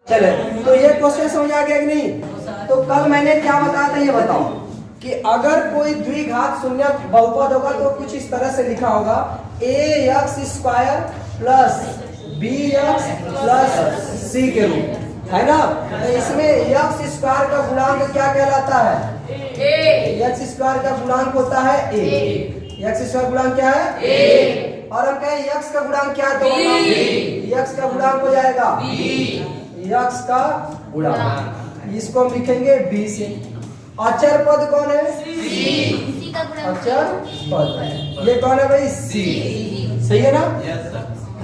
चले, तो ये क्वेश्चन समझ आ गया कि नहीं? तो कल मैंने क्या बताया था ये बताओ कि अगर कोई द्विघात शून्य बहुपद होगा तो कुछ इस तरह से लिखा होगा ax² plus bx plus c के रूप, है ना? तो इसमें x² का गुणांक क्या कहलाता है? x² का गुणांक होता है a। x² गुणांक क्या है? a। और हम कहें x का गुणांक क्या है? तो x का गुणांक हो जाएगा x का गुणांक, इसको हम लिखेंगे b से। अचर पद कौन है? c। अचर पद ये कौन है भाई? c। सही है ना?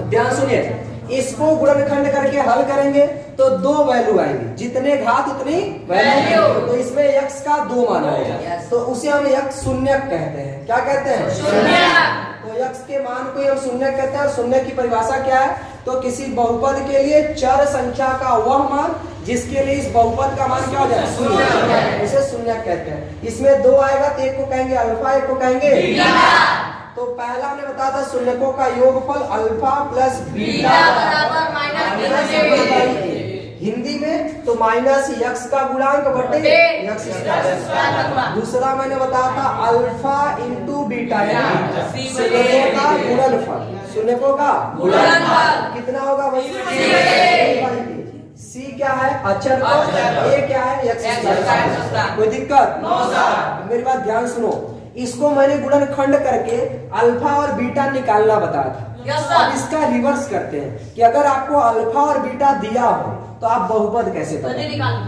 ध्यान सुनिए, इसको गुणनखंड करके हल करेंगे तो दो वैल्यू आएंगे, जितने घात उतनी वैल्यू। तो इसमें x का 2 मान आएगा, तो उसे हम x शून्यक कहते हैं। क्या कहते हैं? शून्यक। तो x के मान को हम शून्यक कहते हैं। और शून्य की परिभाषा क्या है? तो किसी बहुपद के लिए चर संख्या का वह मान जिसके लिए इस बहुपद का मान क्या हो जाए? शून्य, उसे शून्यक कहते हैं। इसमें 2 आएगा तो एक को कहेंगे अल्फा, एक को कहेंगे बीटा। तो पहला हमने बताया था शून्यकों का योगफल अल्फा प्लस बीटा बराबर माइनस। हिंदी में तो माइनस x का गुणांक बटे x²। दूसरा मैंने बताया था अल्फा इंटू बीटा, यानी शून्यकों का गुणनफल। शून्यकों का गुणनफल कितना होगा भाई? c क्या है? अचर पद। a क्या है? x²। कोई दिक्कत? मेरी बात ध्यान सुनो, इसको मैंने गुणनखंड करके अल्फा और बीटा निकालना बताया था। अब इसका रिवर्स करते हैं कि अगर आपको अल्फा और बीटा दिया हो तो आप बहुपद कैसे पता?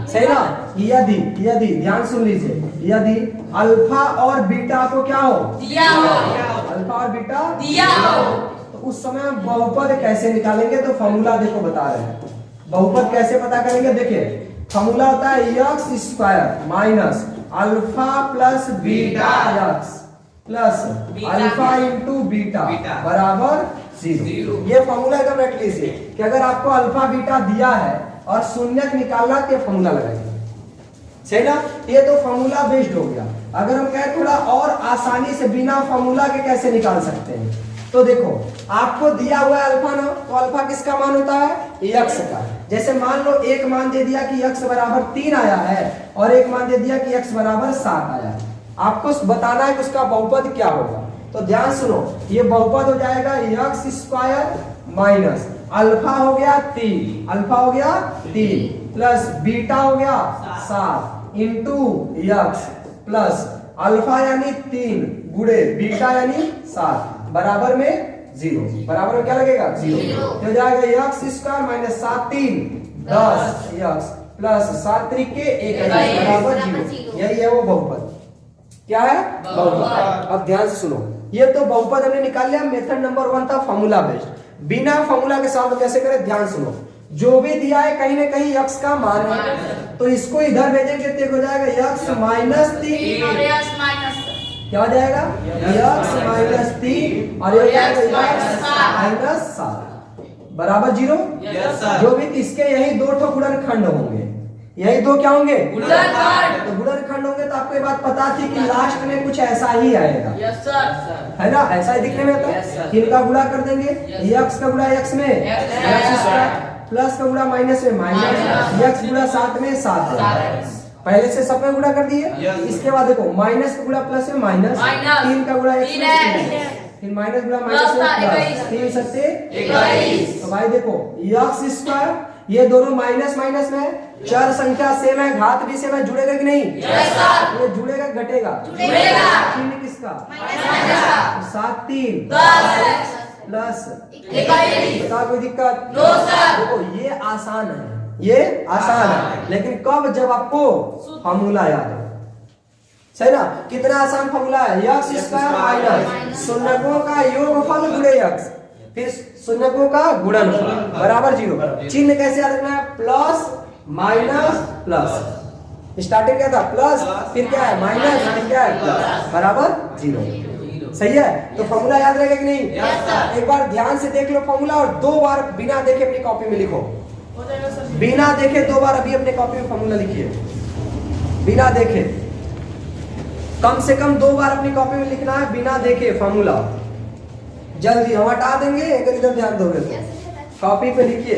सही ना? यदि ध्यान सुन लीजिए, यदि अल्फा और बीटा को क्या हो? दिया हो। अल्फा और बीटा दिया हो, तो उस समय हम बहुपद कैसे निकालेंगे? तो फॉर्मूला देखो बता रहे हैं। बहुपद कैसे पता करेंगे? देखिए, फॉर्मूला होता है x² minus alpha plus beta x plus alpha into beta बराबर 0। ये फॉर्मूला एकदम रट लीजिए कि अगर आपको अल्फा बीटा दिया है और शून्यक निकालना तो फॉर्मूला लगाइए। सही ना? ये तो फॉर्मूला बेस्ड हो गया। अगर हम कहें थोड़ा और आसानी से बिना फॉर्मूला के कैसे निकाल सकते हैं, तो देखो आपको दिया हुआ है अल्फा ना, तो अल्फा किसका मान होता है? x का। जैसे मान लो एक मान दे दिया कि x बराबर 3 आया है और एक मान दे दिया कि x बराबर 7 आया है। आपको बताना है कि उसका बहुपद क्या होगा। तो ध्यान सुनो, ये बहुपद हो जाएगा x² माइनस अल्फा हो गया 3, अल्फा हो गया 3 प्लस बीटा हो गया 7 इंटू x प्लस अल्फा यानी 3 गुणे बीटा यानी 7 बराबर में 0। बराबर में क्या लगेगा? 0। तो जाएगा x² माइनस 7 3 10 x प्लस 7 3 के 21 बराबर 0। यही है वो बहुपद। क्या है? बहुपद। अब ध्यान से सुनो, ये तो बहुपद हमने निकाल लिया। मेथड नंबर 1 था फॉर्मूला बेस्ड। बिना फॉर्मूला के साथ कैसे करें? ध्यान सुनो, जो भी दिया है कहीं ना कहीं x का मान है, तो इसको इधर भेजेंगे तो हो जाएगा x माइनस 3। क्या हो जाएगा? x माइनस 3 और ये माइनस 7 बराबर 0। जो भी इसके यही 2 ठो गुणनखंड होंगे, यही 2 क्या होंगे? गुणनखंड। तो गुणनखंड होंगे तो आपको ये बात पता थी कि लास्ट में कुछ ऐसा ही आएगा। है ना? ऐसा ही दिखने में आता। इनका गुणा कर देंगे, x का गुणा x में x² प्लस का गुणा माइनस में माइनस, x गुणा 7 में 7। पहले से सब में गुणा कर दिए। इसके बाद देखो माइनस का गुणा प्लस में माइनस, 3 का गुणा x में, फिर माइनस गुणा माइनस में प्लस, 3 सत्ते 21। तो भाई देखो x², ये दोनों माइनस माइनस में, चर संख्या सेम है, घात भी सेम है, जुड़ेगा कि नहीं? ये जुड़ेगा घटेगा? चिन्ह किसका? 7 3 प्लस 21। बता कोई दिक्कत? देखो ये आसान है, ये आसान है, लेकिन कब? जब आपको फॉर्मूला याद हो। सही ना? कितना आसान फॉर्मूला है? x² माइनस शून्यकों का योगफल गुणे x फिर शून्यकों का गुणनफल बराबर 0। चिन्ह कैसे याद रखना है? Plus minus plus. स्टार्टिंग क्या था? प्लस, फिर क्या है? माइनस, फिर क्या है? प्लस बराबर 0। सही है? तो फॉर्मूला याद रहेगा कि नहीं? एक बार ध्यान से देख लो फॉर्मूला और 2 बार बिना देखे अपनी कॉपी में लिखो। बिना देखे 2 बार अभी अपने कॉपी में फॉर्मूला लिखिए। बिना देखे कम से कम 2 बार अपनी कॉपी में लिखना है, बिना देखे फॉर्मूला। जल्दी हम हटा देंगे अगर इधर ध्यान दोगे तो। कॉपी पे लिखिए।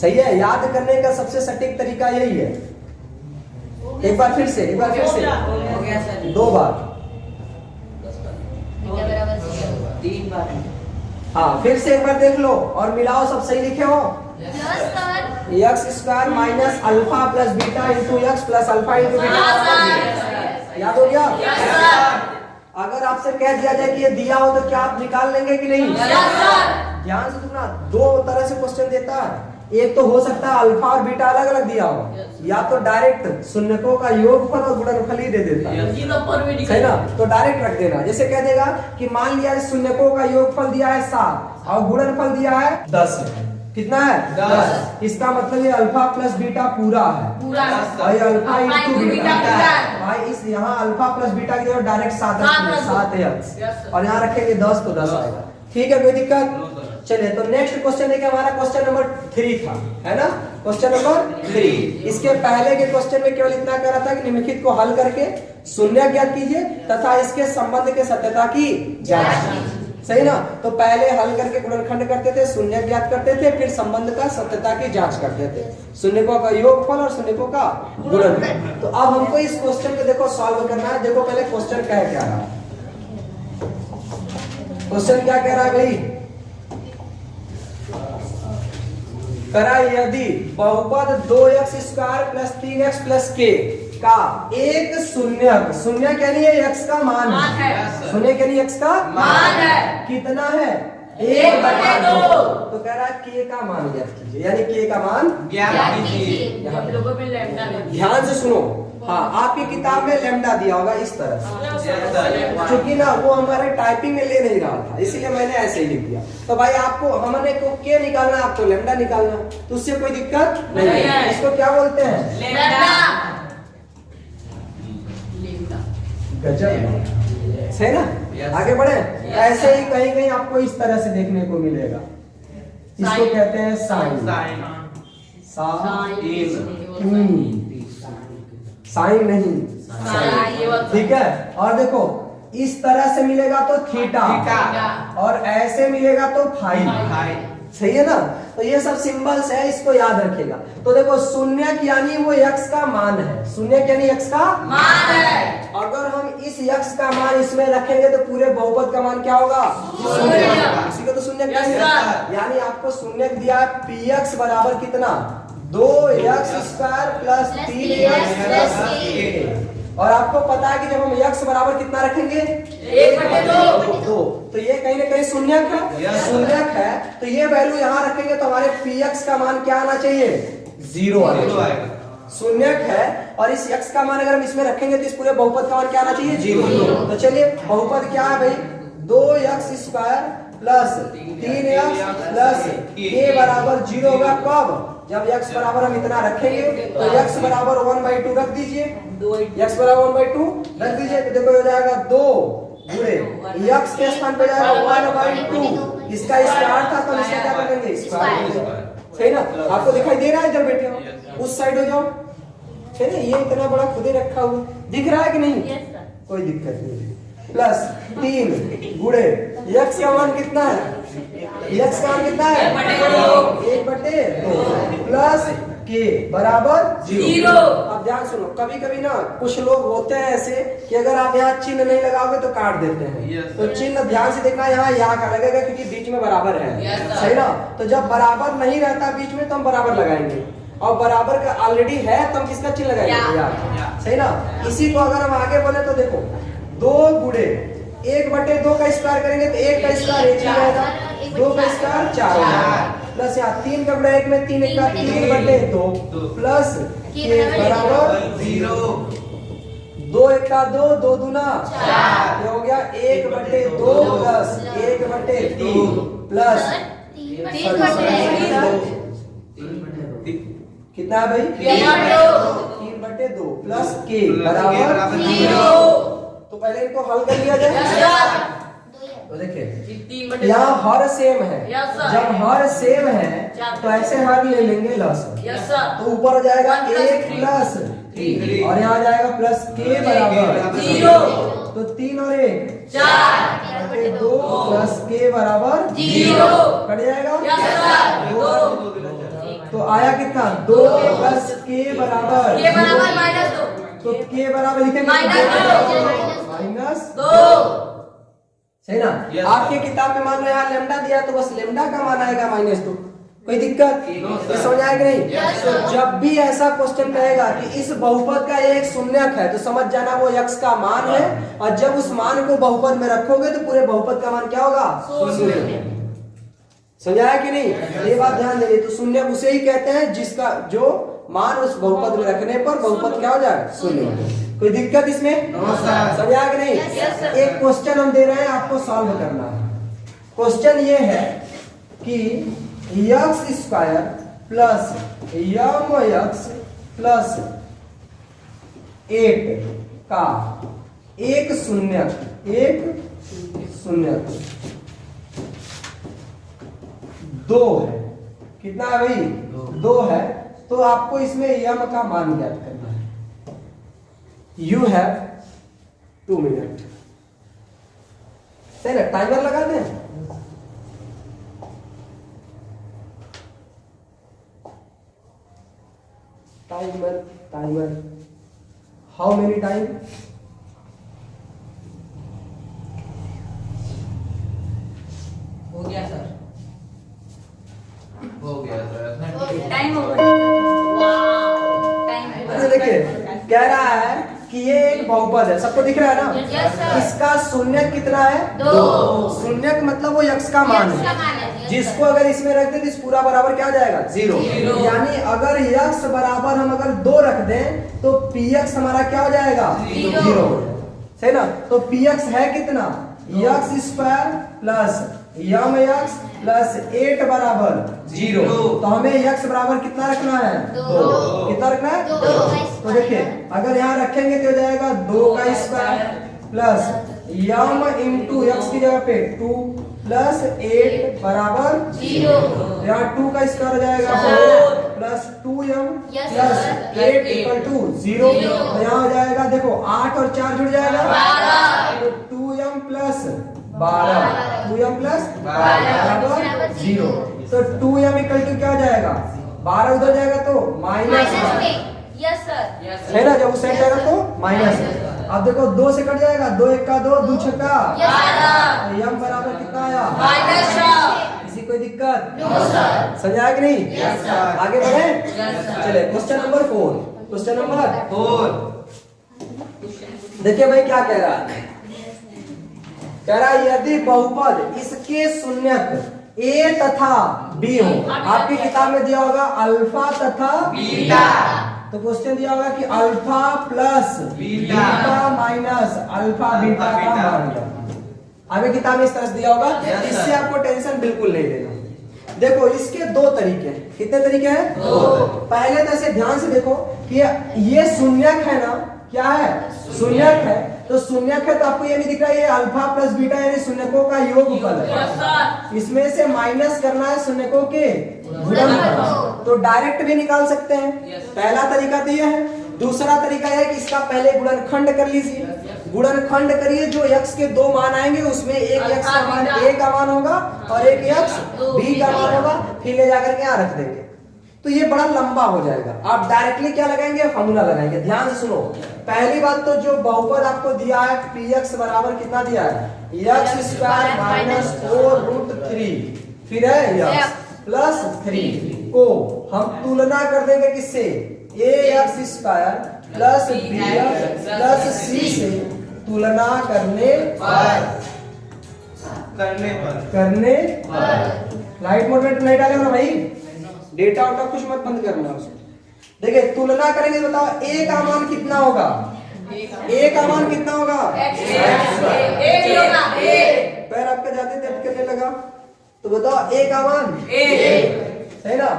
सही है, याद करने का सबसे सटीक तरीका यही है। एक बार फिर से, हो गया सर। 2 बार, 3 बार। हाँ फिर से एक बार देख लो और मिलाओ, सब सही लिखे हो। X square minus alpha plus beta into x plus alpha into beta, याद हो गया। अगर आपसे कह दिया जाए कि ये दिया हो तो क्या आप निकाल लेंगे कि नहीं? ध्यान से सुनना, 2 तरह से क्वेश्चन देता है। एक तो हो सकता है अल्फा और बीटा अलग अलग दिया हो, या तो डायरेक्ट शून्यकों का योगफल और गुणनफल ही दे देता है, सही ना। तो डायरेक्ट रख देना, जैसे कह देगा कि मान लिया शून्यकों का योगफल दिया है 7 और गुणनफल दिया है 10 है। कितना है? 10। इसका मतलब ये अल्फा प्लस बीटा पूरा है, और ये अल्फा इंटू बीटा भाई, इस यहाँ अल्फा प्लस बीटा की जगह डायरेक्ट 7 एक्स और यहाँ रखेंगे 10 तो 10 आएगा। ठीक है, कोई दिक्कत? चलिए तो नेक्स्ट क्वेश्चन देखिए, हमारा क्वेश्चन नंबर 3 था, है ना। क्वेश्चन नंबर 3, इसके पहले के क्वेश्चन में केवल इतना कह रहा था कि निम्नलिखित को हल करके शून्य ज्ञात कीजिए तथा इसके संबंध के सत्यता की जांच, सही ना। तो पहले हल करके गुणनखंड करते थे, शून्य ज्ञात करते थे, फिर संबंध का सत्यता की जांच करते थे, शून्यकों का योगफल और शून्यकों का गुणनफल। तो अब हमको इस क्वेश्चन को देखो सॉल्व करना है। देखो पहले क्वेश्चन क्या रहा है, क्वेश्चन क्या कह रहा है भाई, करा यदि बहुपद 2x square plus 3x plus k का एक शून्यक, शून्यक यानी ये x का मान है, शून्यक यानी x का मान है, कितना है? 1/2। तो कह रहा है k का मान ज्ञात कीजिए, यानी k का मान ज्ञात कीजिए। ध्यान से सुनो, हाँ आपकी किताब में लैम्डा दिया होगा इस तरह, क्योंकि ना वो हमारे टाइपिंग में ले नहीं रहा था, इसीलिए मैंने ऐसे ही लिख दिया। तो भाई आपको हमने को के निकालना, आपको लैम्डा निकालना, तो उससे कोई दिक्कत नहीं है। इसको क्या बोलते हैं? गजब, सही ना। आगे बढ़े, ऐसे ही कहीं कहीं आपको इस तरह से देखने को मिलेगा, इसको कहते हैं साइन, साइन नहीं, ठीक है। और देखो इस तरह से मिलेगा तो थीटा, और ऐसे मिलेगा तो फाई, सही है ना। तो ये सब सिंबल्स है, इसको याद रखेगा। तो देखो शून्यक यानी वो x का मान है, शून्यक यानी x का मान है। अगर हम इस x का मान इसमें रखेंगे तो पूरे बहुपद का मान क्या होगा? शून्य। इसी को तो शून्यक कहेंगे। यानी आपको शून्यक दिया है px बराबर कितना? 2x square plus 3x plus k। और आपको पता है कि जब हम x बराबर कितना रखेंगे? 1/2। तो ये कहीं ना कहीं शून्यक है, शून्यक है। तो ये वैल्यू यहाँ रखेंगे तो हमारे px का मान क्या आना चाहिए? 0 आएगा। शून्यक है और इस x का मान अगर हम इसमें रखेंगे तो इस पूरे बहुपद का मान क्या आना चाहिए? 0। तो चलिए बहुपद क्या है भाई? 2x square plus 3x plus k बराबर 0 होगा। कब? जब x बराबर हम इतना रखेंगे तो x बराबर 1/2 रख दीजिए, x बराबर 1/2 रख दीजिए। तो देखो हो जाएगा 2 गुणे x के स्थान पे जाएगा 1/2, इसका स्क्वायर था तो इसका क्या कर देंगे? स्क्वायर, सही ना। आपको दिखाई दे रहा है इधर बैठे हो, उस साइड हो जाओ, है ना। ये इतना बड़ा खुद ही रखा हुआ दिख रहा है कि नहीं? कोई दिक्कत नहीं। प्लस 3 गुणे x का मान कितना है? x का मान कितना है? 1/2 प्लस k बराबर 0। अब ध्यान सुनो, कभी कभी ना कुछ लोग होते हैं ऐसे कि अगर आप यहाँ चिन्ह नहीं लगाओगे तो काट देते हैं। तो चिन्ह ध्यान से देखना, यहाँ का लगेगा क्योंकि बीच में बराबर है, सही ना। तो जब बराबर नहीं रहता बीच में तो हम बराबर लगाएंगे, और बराबर का ऑलरेडी है तो हम किसका चिन्ह लगाएंगे? यार, सही ना। इसी को अगर हम आगे बोले तो देखो 2 गुणे 1/2 का स्क्वायर करेंगे तो 1 का स्क्वायर 1 ही रहेगा, 2 का स्क्वायर 4 होगा, प्लस यहाँ 3 का गुणा 1 में 3 का 3/2 प्लस k बराबर 0। 2 1 का 2, 2 दूना 4, ये हो गया 1/2 प्लस 1/3 प्लस 3/2 कितना है भाई? 3/2 प्लस k बराबर 0। तो पहले इनको हल कर लिया जाए। तो देखिए यहाँ हर सेम है, जब हर सेम है तो ऐसे हर ले लेंगे लस, तो ऊपर हो जाएगा 1 प्लस 3 और यहाँ जाएगा प्लस k बराबर 0। तो 3 और 1 4/2 प्लस k बराबर 0 कट जाएगा। तो आया कितना 2 प्लस के बराबर के बराबर -2 तो के बराबर लिखेंगे -2 सही ना। Yes, आपके किताब में मान लो यहाँ लेमडा दिया तो बस लेमडा का मान आएगा -2। कोई दिक्कत ये समझ आएगा नहीं। Yes, तो जब भी ऐसा क्वेश्चन कहेगा कि इस बहुपद का एक शून्यक है तो समझ जाना वो x का मान है, और जब उस मान को बहुपद में रखोगे तो पूरे बहुपद का मान क्या होगा शून्य। समझाया कि नहीं, ये बात ध्यान देनी। तो शून्य उसे ही कहते हैं जिसका जो मान उस बहुपद में रखने पर बहुपद क्या हो जाए शून्य। कोई दिक्कत इसमें समझाया कि नहीं। Yes, sir. एक क्वेश्चन हम दे रहे हैं आपको सॉल्व करना है। क्वेश्चन ये है कि x² प्लस mx प्लस 8 का एक शून्यक दो है। कितना है भाई 2 है। तो आपको इसमें यम का मान ज्ञात करना है। You have 2 minute. सही ना, टाइमर लगा दें। Timer how many time? हो गया सर। हो गया सर। टाइम हो गया। अच्छा देखिए कह रहा है कि ये एक बहुपद है, सबको दिख रहा है ना। Yes, sir. इसका शून्यक कितना है 2। शून्यक मतलब वो x का मान X का है, मान है, yes, जिसको sir. अगर इसमें रख दे तो इस पूरा बराबर क्या आ जाएगा 0। Zero. यानी अगर x बराबर हम अगर 2 रख दें तो px हमारा क्या हो जाएगा Zero. 0। सही ना। तो px है कितना x² प्लस mx प्लस 8 बराबर 0। तो हमें x बराबर कितना रखना है 2। कितना रखना है 2। तो देखिए अगर यहाँ रखेंगे तो हो जाएगा 2 का square plus M into x की जगह पे 2 प्लस 8 बराबर 0। यहाँ 2 का स्क्वायर हो जाएगा Sir. 4 plus 2m Yes, plus sir. 8 equal to 0। तो यहाँ हो जाएगा देखो 8 और 4 जुड़ जाएगा 12। तो 2m प्लस 12 2m प्लस 12 बराबर 0। तो 2m इक्वल टू क्या हो जाएगा 12 उधर जाएगा तो माइनस यस सर। है ना। जब उस साइड जाएगा तो माइनस। अब देखो 2 से कट जाएगा 2 1 का 2 2 6 का यम बराबर कितना आया किसी कोई दिक्कत समझाया कि नहीं। आगे बढ़े चले क्वेश्चन नंबर 4। क्वेश्चन नंबर 4 देखिए भाई क्या कह रहा है। कह रहा है यदि बहुपद इसके शून्यक a तथा b हो। आपकी किताब में दिया होगा अल्फा तथा बीटा। तो क्वेश्चन दिया होगा कि alpha plus beta minus alpha beta का मान। आगे किताब में इस तरह से दिया होगा। इससे आपको टेंशन बिल्कुल नहीं लेना। देखो इसके 2 तरीके हैं। कितने तरीके हैं 2। पहले तो ऐसे ध्यान से देखो कि ये शून्यक है ना। क्या है शून्यक है। तो शून्यक है तो आपको ये नहीं दिख रहा है ये अल्फा प्लस बीटा यानी शून्यकों का योगफल है। इसमें से माइनस करना है शून्यकों के गुणनफल। तो डायरेक्ट भी निकाल सकते हैं। पहला तरीका तो ये है। दूसरा तरीका है कि इसका पहले गुणनखंड कर लीजिए। गुणनखंड करिए जो x के 2 मान आएंगे उसमें एक x का मान a का मान होगा और एक x b का मान होगा। फिर ले जाकर के यहाँ रख देंगे तो ये बड़ा लंबा हो जाएगा। आप डायरेक्टली क्या लगाएंगे फॉर्मूला लगाएंगे। ध्यान से सुनो। पहली बात तो जो बहुपद आपको दिया है px बराबर कितना दिया है x² माइनस 4√3 फिर है x प्लस 3 को हम तुलना कर देंगे किससे ax² plus bx plus c से तुलना करने पर लाइट मोड में नहीं डालेगा ना भाई। डेटा उटा कुछ मत बंद करना उसको। देखिए तुलना करेंगे बताओ a का मान कितना होगा। a का मान कितना होगा पैर आपका जाते दर्द करने लगा तो बताओ a का मान है ना।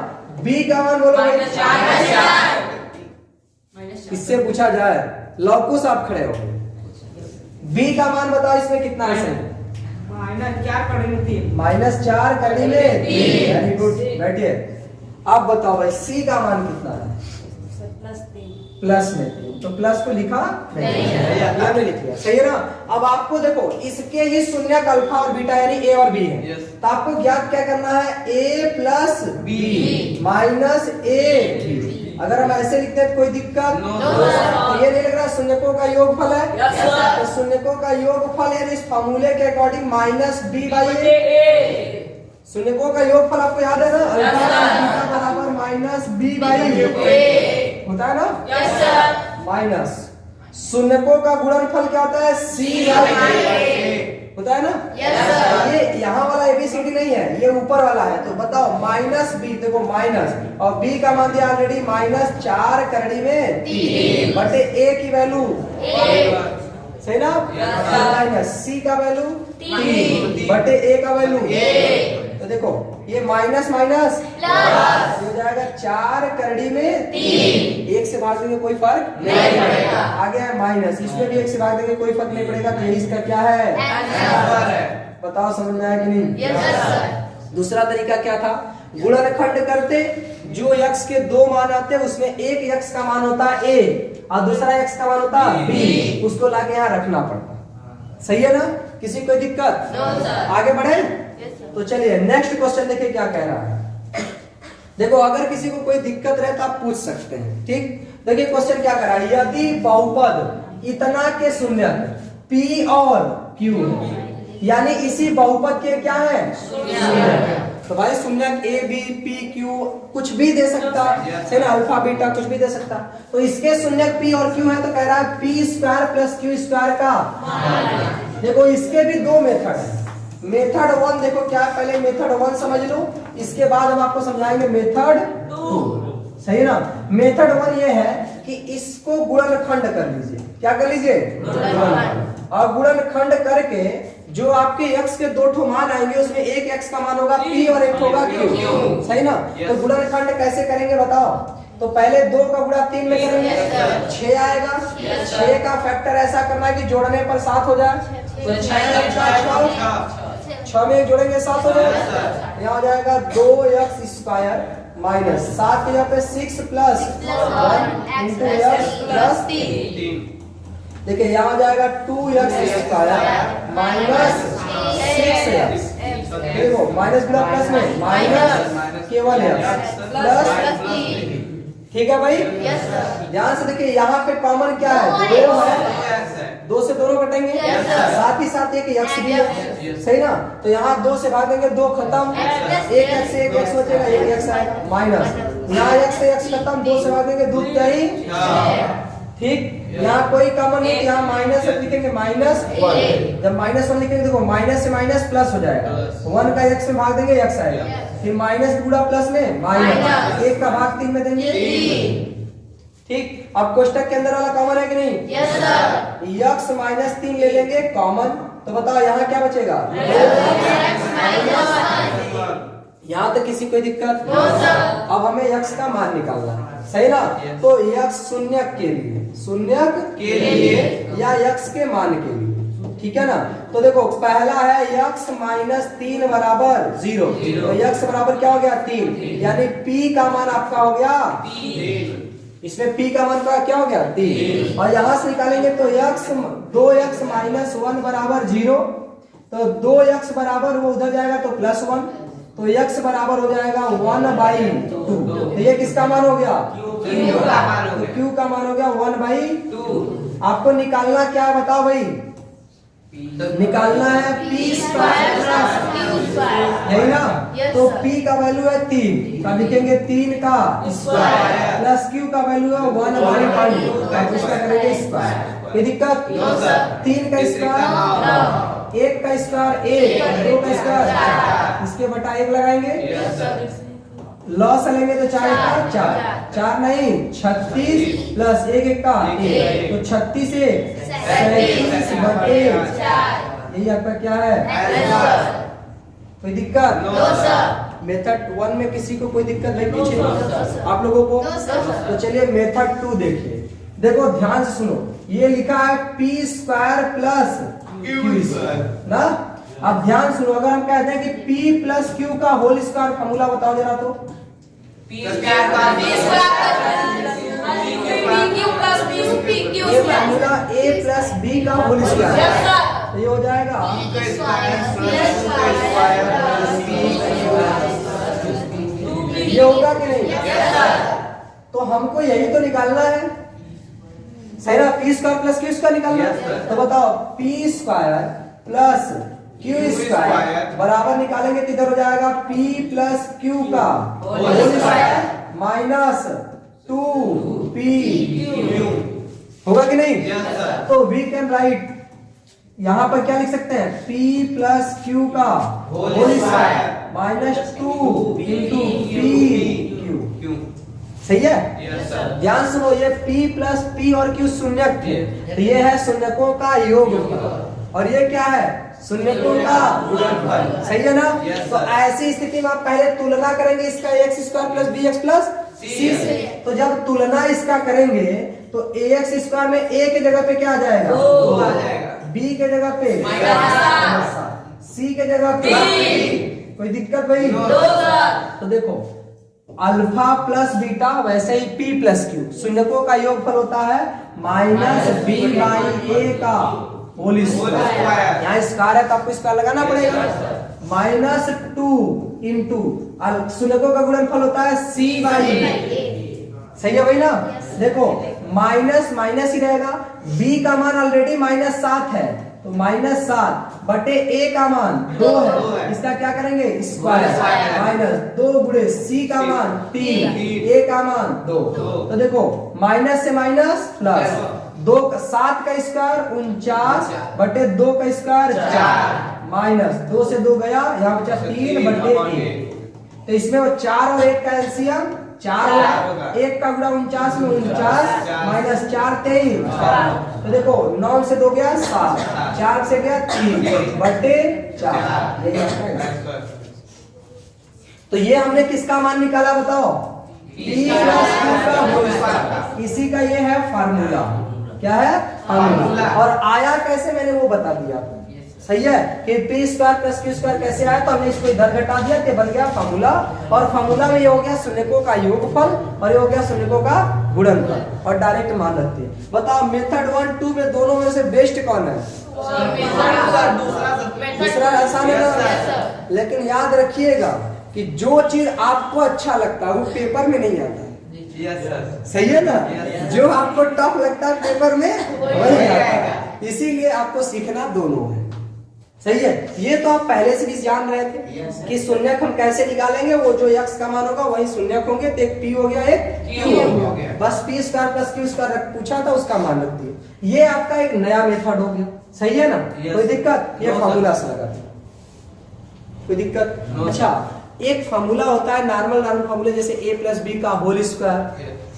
b का मान बोलो इससे पूछा जाए लौकुश आप खड़े हो। b का मान बताओ इसमें कितना है -4 करने में 3। वेरी गुड बैठिए। अब बताओ भाई c का मान कितना है प्लस में 3, तो प्लस को लिखा नहीं है, आपने लिख लिया, सही है ना। अब आपको देखो इसके ही शून्यक अल्फा और बीटा यानी ए और बी है, तो आपको ज्ञात क्या करना है, a plus B minus A B. अगर हम ऐसे लिखते हैं कोई दिक्कत तो ये नहीं लग रहा शून्यकों का योगफल है, तो शून्यकों का योगफल यानी इस फॉर्मूले के अकॉर्डिंग माइनस बी बाई ए। शून्यकों का योगफल आपको याद है ना, अल्फा बीटा बराबर माइनस बी बाई ए होता है ना, माइनस शून्यकों का गुणनफल क्या होता है, सी बाई ए होता है ना। ये यहाँ वाला एबीसीडी नहीं है, ये ऊपर वाला है, तो बताओ माइनस बी, देखो माइनस और बी का मान दिया ऑलरेडी माइनस 4 करड़ी में 3 बटे ए की वैल्यू सही ना, माइनस सी का वैल्यू 3 बटे ए का वैल्यू, तो देखो ये माइनस माइनस प्लस हो जाएगा 4 करड़ी में 3, एक से भाग देंगे कोई फर्क नहीं पड़ेगा, आ गया है माइनस, इसमें भी एक से भाग देंगे कोई फर्क नहीं पड़ेगा, तो ये इसका क्या है, बताओ समझ में आया कि नहीं। दूसरा तरीका क्या था, गुणनखंड करते, जो x के 2 मान आते हैं उसमें एक x का मान होता है a और दूसरा x का मान होता है b, उसको लाके यहाँ रखना पड़ता, सही है ना, किसी कोई दिक्कत, आगे बढ़े। तो चलिए नेक्स्ट क्वेश्चन देखिए क्या कह रहा है। देखो अगर किसी को कोई दिक्कत रहे तो आप पूछ सकते हैं, ठीक। देखिए क्वेश्चन क्या कर रहा है, यदि बहुपद इतना के शून्यक p और q यानी इसी बहुपद के क्या है शून्यक, तो भाई शून्यक a b p q कुछ भी दे सकता है ना, अल्फा बीटा कुछ भी दे सकता, तो इसके शून्यक p और q है, तो कह रहा है p square plus q square का। देखो इसके भी 2 मेथड है, मेथड 1 देखो क्या है, पहले मेथड 1 समझ लो, इसके बाद हम आपको समझाएंगे मेथड 2, सही ना। मेथड 1 ये है कि इसको गुणनखंड कर लीजिए, क्या कर लीजिए, और गुणनखंड करके जो आपके x के 2 ठो मान आएंगे उसमें एक x का मान होगा p और एक होगा q, सही ना। तो गुणनखंड कैसे करेंगे बताओ, तो पहले 2 का गुणा 3 में करेंगे 6 आएगा, 6 का फैक्टर ऐसा करना है कि जोड़ने पर 7 हो जाए, तो 6 में जोड़ेंगे 7 हो जाएगा, यहाँ हो जाएगा 2x स्क्वायर माइनस 7 के यहाँ पे 6 प्लस 1 इंटू x प्लस 3, देखिए यहाँ हो जाएगा 2x स्क्वायर माइनस 6x, देखो माइनस बिना प्लस में माइनस केवल x प्लस, ठीक है भाई। ध्यान से देखिए यहाँ पे कॉमन क्या है, 2 है, 2 से दोनों कटेंगे, साथ ही साथ एक x भी है, सही ना। तो यहाँ 2 से भाग देंगे 2 खत्म, एक x से एक x बचेगा, एक x आएगा माइनस, यहाँ x से x खत्म, 2 से भाग देंगे 2 दही, ठीक। यहाँ कोई कॉमन नहीं, यहाँ माइनस लिखेंगे माइनस 1, जब माइनस 1 लिखेंगे देखो माइनस से माइनस प्लस हो जाएगा, 1 का x में भाग देंगे x आएगा, फिर माइनस पूरा प्लस में माइनस, 1 का भाग 3 में देंगे, ठीक। अब कोष्टक के अंदर वाला कॉमन है कि नहीं, यस सर, x माइनस 3 ले लेंगे कॉमन, तो बताओ यहाँ क्या बचेगा, यहाँ तक किसी कोई दिक्कत, अब हमें x का मान निकालना है, सही ना। तो x शून्यक के लिए या x के मान के लिए, ठीक है ना। तो देखो पहला है x माइनस 3 बराबर 0, तो x बराबर क्या हो गया 3, यानी p का मान आपका हो गया 3, इसमें p का मान क्या हो गया 3, और यहां से निकालेंगे तो2x माइनस 1 बराबर 0, तो 2x बराबर वो उधर जाएगा तो प्लस 1, तो x बराबर हो जाएगा 1/2, तो ये किसका मान हो गया, q का मान हो गया 1/2। आपको निकालना क्या है बताओ भाई, निकालना है p square plus q square, यही ना। तो p का वैल्यू है 3, तो लिखेंगे 3 का स्क्वायर प्लस q का वैल्यू है 1/2, अब इसका करेंगे स्क्वायर, कोई दिक्कत, 3 का स्क्वायर 1 का स्क्वायर 1, 2 का स्क्वायर, इसके बटा 1 लगाएंगे, लॉस लेंगे तो 4 का 4 नहीं 36 प्लस 1 का 1, तो 36 से 37 बटे 4, यही आपका क्या है, कोई दिक्कत। मेथड 1 में किसी को कोई दिक्कत नहीं पूछे आप लोगों को, तो चलिए मेथड 2 देखिए। देखो ध्यान से सुनो, ये लिखा है p square plus q square ना। अब ध्यान सुनो, अगर हम कहते हैं कि p प्लस q का होल स्क्वायर फॉर्मूला बताओ जरा, तो p square PQ plus PQ ये फार्मूला a प्लस b का होल स्क्वायर Yes, sir. तो ये हो जाएगा ये होगा कि नहीं? Yes, sir. तो हमको यही तो निकालना है, सही ना? P square plus Q square निकालना है। तो बताओ P square plus Q square बराबर निकालेंगे तो इधर हो जाएगा पी प्लस क्यू का होल स्क्वायर माइनस 2p होगा कि नहीं? तो वी कैन राइट यहां पर क्या लिख सकते हैं? p प्लस क्यू का whole square minus 2 into P Q. सही है? ध्यान सुनो, ये p प्लस p और q शून्यक थे, तो ये है शून्यकों का योग और ये क्या है? शून्यकों का गुणनफल। सही है ना? तो ऐसी स्थिति में आप पहले तुलना करेंगे इसका X square plus B X plus C से। तो जब तुलना इसका करेंगे तो ए एक्स स्क्वायर में ए के जगह पे क्या आ जाएगा? 2 आ जाएगा। बी के जगह पे सी के जगह पे कोई दिक्कत भाई? तो देखो अल्फा प्लस बीटा वैसे ही पी प्लस क्यू शून्यकों का योगफल होता है माइनस बी बाई ए का होल स्क्वायर। यहाँ स्क्वायर है तो आपको स्क्वायर लगाना पड़ेगा। माइनस 2 इंटू शून्यकों का गुणनफल होता है सी बाई ए। सही है भाई ना? देखो माइनस माइनस ही रहेगा, b का मान ऑलरेडी -7 है तो -7 बटे a का मान 2 है, इसका क्या करेंगे? स्क्वायर माइनस 2 गुणे c का मान 3 a का मान 2। तो देखो माइनस से माइनस प्लस 7 का स्क्वायर 49 बटे 2 का स्क्वायर 4 माइनस 2 से 2 गया, यहाँ बचा 3 बटे 1। तो इसमें वो 4 और 1 का एलसीएम 4 होगा। 1 का गुणा 49 में 49 माइनस 4 23। तो देखो 9 से 2 गया 7, 4 से गया 3 बटे 4। यही आता है। तो ये हमने किसका मान निकाला बताओ? P प्लस Q का होल स्क्वायर। इसी का ये है फार्मूला। क्या है? फार्मूला। और आया कैसे मैंने वो बता दिया। सही है कि P square plus Q square कैसे आया, तो हमने इसको इधर घटा दिया तो बन गया फार्मूला। और फार्मूला में ये हो गया शून्यकों का योगफल और ये हो गया शून्यकों का गुणनफल और डायरेक्ट मान रखते हैं। बताओ मेथड 1 2 में दोनों में से बेस्ट कौन है? दूसरा आसान है ना? लेकिन याद रखिएगा कि जो चीज आपको अच्छा लगता है वो पेपर में नहीं आता। सही है ना? जो आपको टफ लगता है पेपर में वही आता है। इसीलिए आपको सीखना दोनों है। सही है? ये तो आप पहले से भी जान रहे थे कि शून्यक हम कैसे निकालेंगे। वो जो x का मान होगा वही शून्यक होंगे, तो एक p हो गया एक q हो गया। बस p square plus q square पूछा था उसका मान रख दिए। ये आपका एक नया मेथड हो गया। सही है ना? कोई दिक्कत? ये फार्मूला से लगा कोई दिक्कत? अच्छा एक फार्मूला होता है नॉर्मल फार्मूला, जैसे a प्लस बी का whole square,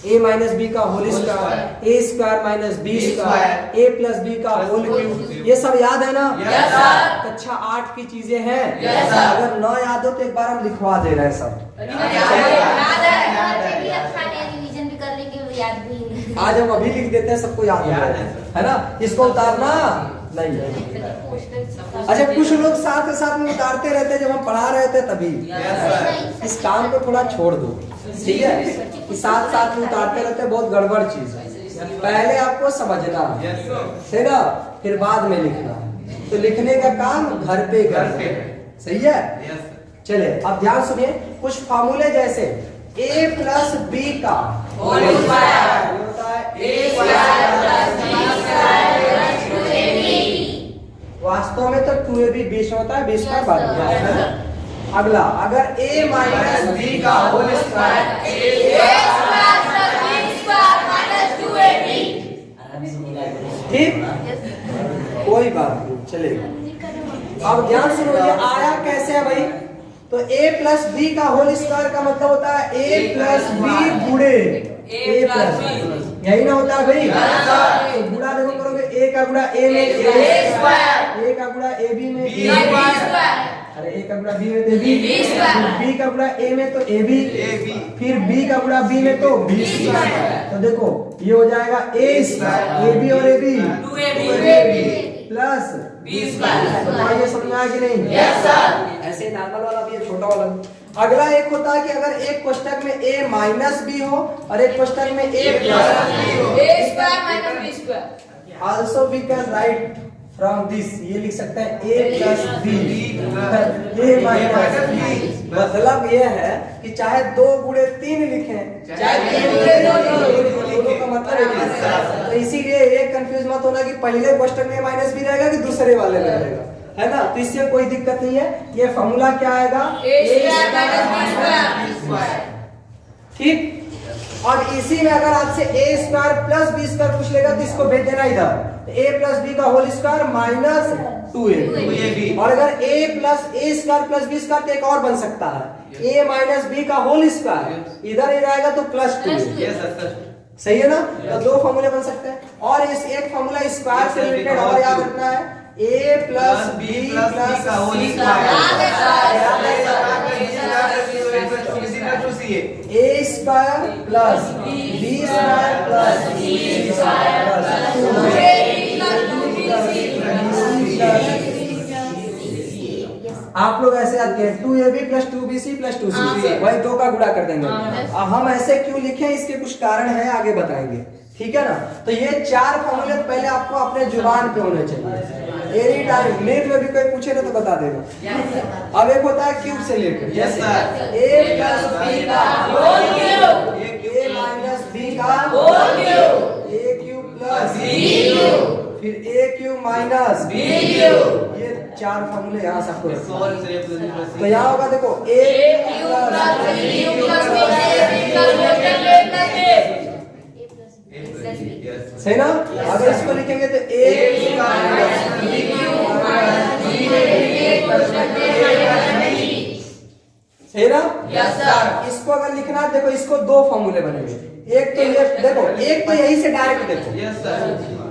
a minus B का whole square, a square minus B square, a plus B का होल क्यूब। ये सब याद है ना? Yes, sir. कक्षा 8 की चीजें हैं। Yes, sir. अगर न याद हो तो एक बार हम लिखवा दे रहे हैं सब। रिवीजन भी कर लेंगे, याद भी। आज हम अभी लिख देते हैं, सबको याद है ना? इसको उतारना नहीं। अच्छा कुछ लोग साथ साथ में उतारते रहते जब हम पढ़ा रहे थे तभी। इस काम को थोड़ा छोड़ दो, ठीक है? कि साथ साथ में उतारते रहते बहुत गड़बड़ चीज है। पहले आपको समझना है ना, फिर बाद में लिखना। तो लिखने का काम घर पे करते। सही है? चले अब ध्यान सुनिए कुछ फार्मूले, जैसे a प्लस बी का होल स्क्वायर होता है a square plus b square plus 2ab। वास्तव में तो 2ab 20 होता है, 20 का बाद में। अगला अगर a माइनस b का whole square a square plus b square minus 2ab। ठीक, कोई बात नहीं, चलेगा। अब ध्यान सुनो, ये आया कैसे है भाई? तो a प्लस बी का होल स्क्वायर का मतलब होता है a प्लस बी गुणे a प्लस बी, यही ना होता है भाई? तो गुणा देखो करोगे, a का गुणा a में a स्क्वायर, a का गुणा a b में b स्क्वायर, अरे a का गुणा b में तो b स्क्वायर, b का गुणा a में तो a b, फिर b का गुणा b में तो b स्क्वायर। तो देखो ये हो जाएगा a स्क्वायर, a b और a b 2ab plus b square. बताइए समझ में आया कि नहीं? Yes sir. ऐसे नॉर्मल वाला भी है, छोटा वाला। अगला एक होता है कि अगर एक कोष्टक में a माइनस बी हो और एक कोष्टक में a प्लस बी हो, A square minus B square. Also we can write from this, ये लिख सकते हैं a plus B a minus B. मतलब ये है कि चाहे 2 गुणे 3 लिखें, चाहे 3 गुणे 2 दोनों का मतलब एक ही। तो इसीलिए ये कंफ्यूज मत होना कि पहले कोष्टक में माइनस बी रहेगा कि दूसरे वाले में रहेगा, है ना। तो इससे कोई दिक्कत नहीं है। ये फॉर्मूला क्या आएगा, A square minus B square. ठीक। और इसी में अगर आपसे a square plus B square पूछ लेगा तो इसको भेज देना इधर, तो a प्लस बी का होल स्क्वायर माइनस 2ab। और अगर a plus a square plus B square तो एक और बन सकता है a माइनस बी का होल स्क्वायर, इधर ही रहेगा तो प्लस 2। सही है ना। तो 2 फॉर्मूले बन सकते हैं। और इस एक फॉर्मूला स्क्वायर से रिलेटेड और याद रखना है, a प्लस बी प्लस का whole a square plus B square plus C square. आप लोग ऐसे याद करें 2ab plus 2bc plus 2c, वही 2 का गुणा कर देंगे। हम ऐसे क्यों लिखे, इसके कुछ कारण है, आगे बताएंगे, ठीक है ना। तो ये 4 फॉर्मूले पहले आपको अपने जुबान पे होने चाहिए। एनी टाइम नीट में भी कोई पूछे ना तो बता देगा। अब एक होता है क्यूब से लेकर, जैसे a प्लस b का whole cube, a minus b का whole cube, a cube plus b cube, फिर a cube minus b cube. ये 4 फॉर्मूले यहाँ से आपको। तो यहाँ होगा देखो a cube plus b cube सही ना। अगर इसको लिखेंगे तो सही ना। इसको अगर लिखना है देखो, इसको 2 फॉर्मूले बनेंगे। एक तो ये देखो, एक तो यही से डायरेक्ट देखो,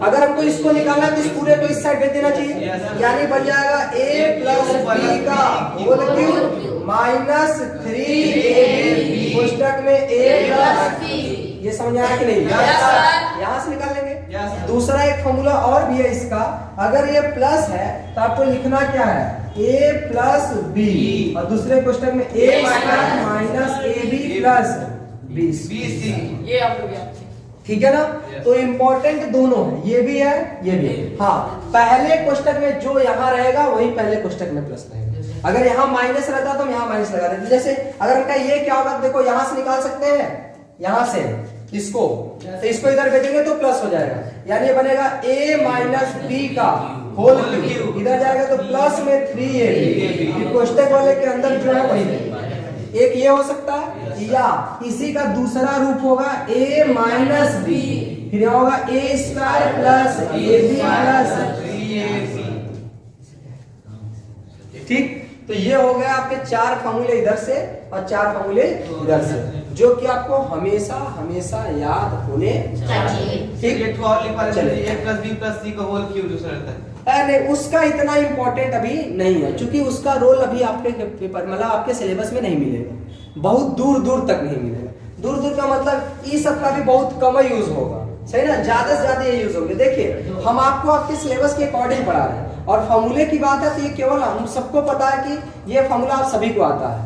अगर हमको इसको निकालना है तो इस पूरे को इस साइड भेज देना चाहिए, यानी बन जाएगा a प्लस बी का होल क्यूब माइनस 3ab कोष्टक में a प्लस b। ये समझ आया कि नहीं। यहाँ से निकाल लेंगे। दूसरा एक फॉर्मूला और भी है इसका, अगर ये प्लस है तो आपको लिखना क्या है, a प्लस b और दूसरे क्वेश्चन में a minus ab plus bc। ये आप लोग याद रखें। ठीक है ना। तो इम्पोर्टेंट दोनों है, ये भी है ये भी है। हाँ, पहले क्वेश्चन में जो यहाँ रहेगा वही पहले क्वेश्चन में प्लस रहेगा। अगर यहाँ माइनस रहता तो हम यहाँ माइनस लगा देते। जैसे अगर हम कहें ये क्या होगा, देखो यहाँ से निकाल सकते हैं, यहाँ से इसको, तो इसको इधर भेजेंगे तो प्लस हो जाएगा, यानी ये बनेगा a माइनस बी का होल क्यूब, इधर जाएगा तो प्लस में 3ab। कोष्टक वाले के अंदर जो है वही रहेगा। एक ये हो सकता है, या इसी का दूसरा रूप होगा a माइनस बी, फिर यहाँ होगा a square plus ab plus 3ab। ठीक। तो ये हो गया आपके 4 फॉर्मूले इधर से और 4 फॉर्मूले इधर से, जो कि आपको हमेशा हमेशा याद होने चाहिए। नहीं, उसका इतना इंपॉर्टेंट अभी नहीं है, क्योंकि उसका रोल अभी आपके पेपर मतलब आपके सिलेबस में नहीं मिलेगा, बहुत दूर दूर तक नहीं मिलेगा। दूर दूर का मतलब ये सब का भी बहुत कम यूज होगा, सही ना, ज्यादा से ज्यादा ये यूज होंगे। देखिए हम आपको आपके सिलेबस के अकॉर्डिंग पढ़ा रहे हैं, और फॉर्मूले की बात है तो ये केवल हम सबको पता है कि ये फॉर्मूला आप सभी को आता है,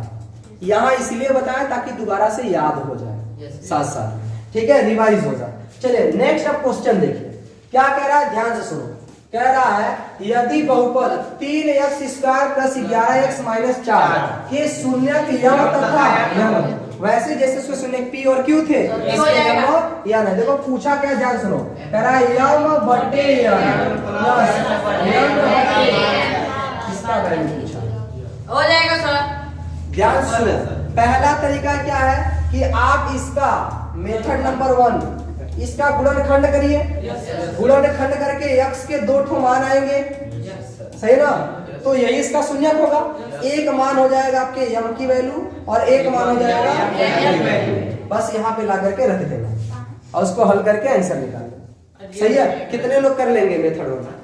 यहाँ इसलिए बताएं ताकि दोबारा से याद हो जाए साथ साथ, ठीक है, रिवाइज हो जाए। चलिए नेक्स्ट अब क्वेश्चन देखिए क्या कह रहा है, ध्यान से सुनो। कह रहा है यदि बहुपद 3x square plus 11x minus 4 के शून्यक यम तथा यम, वैसे जैसे उसमें शून्यक p और q थे, इसके यम है। देखो पूछा क्या, ध्यान सुनो। कह रहा है यम बटे यम प्लस यम बटे किसका वैल्यू पूछा, हो जाएगा सर। ध्यान सुनो। पहला तरीका क्या है कि आप इसका मेथड नंबर 1 इसका गुणनखंड करिए, गुणनखंड करके x के 2 ठो मान आएंगे, सही ना, तो यही इसका शून्यक होगा। एक मान हो जाएगा आपके यम की वैल्यू और एक मान हो जाएगा m की वैल्यू, बस यहाँ पे ला करके रख देना और उसको हल करके आंसर निकालना। सही है, कितने लोग कर लेंगे मेथड में?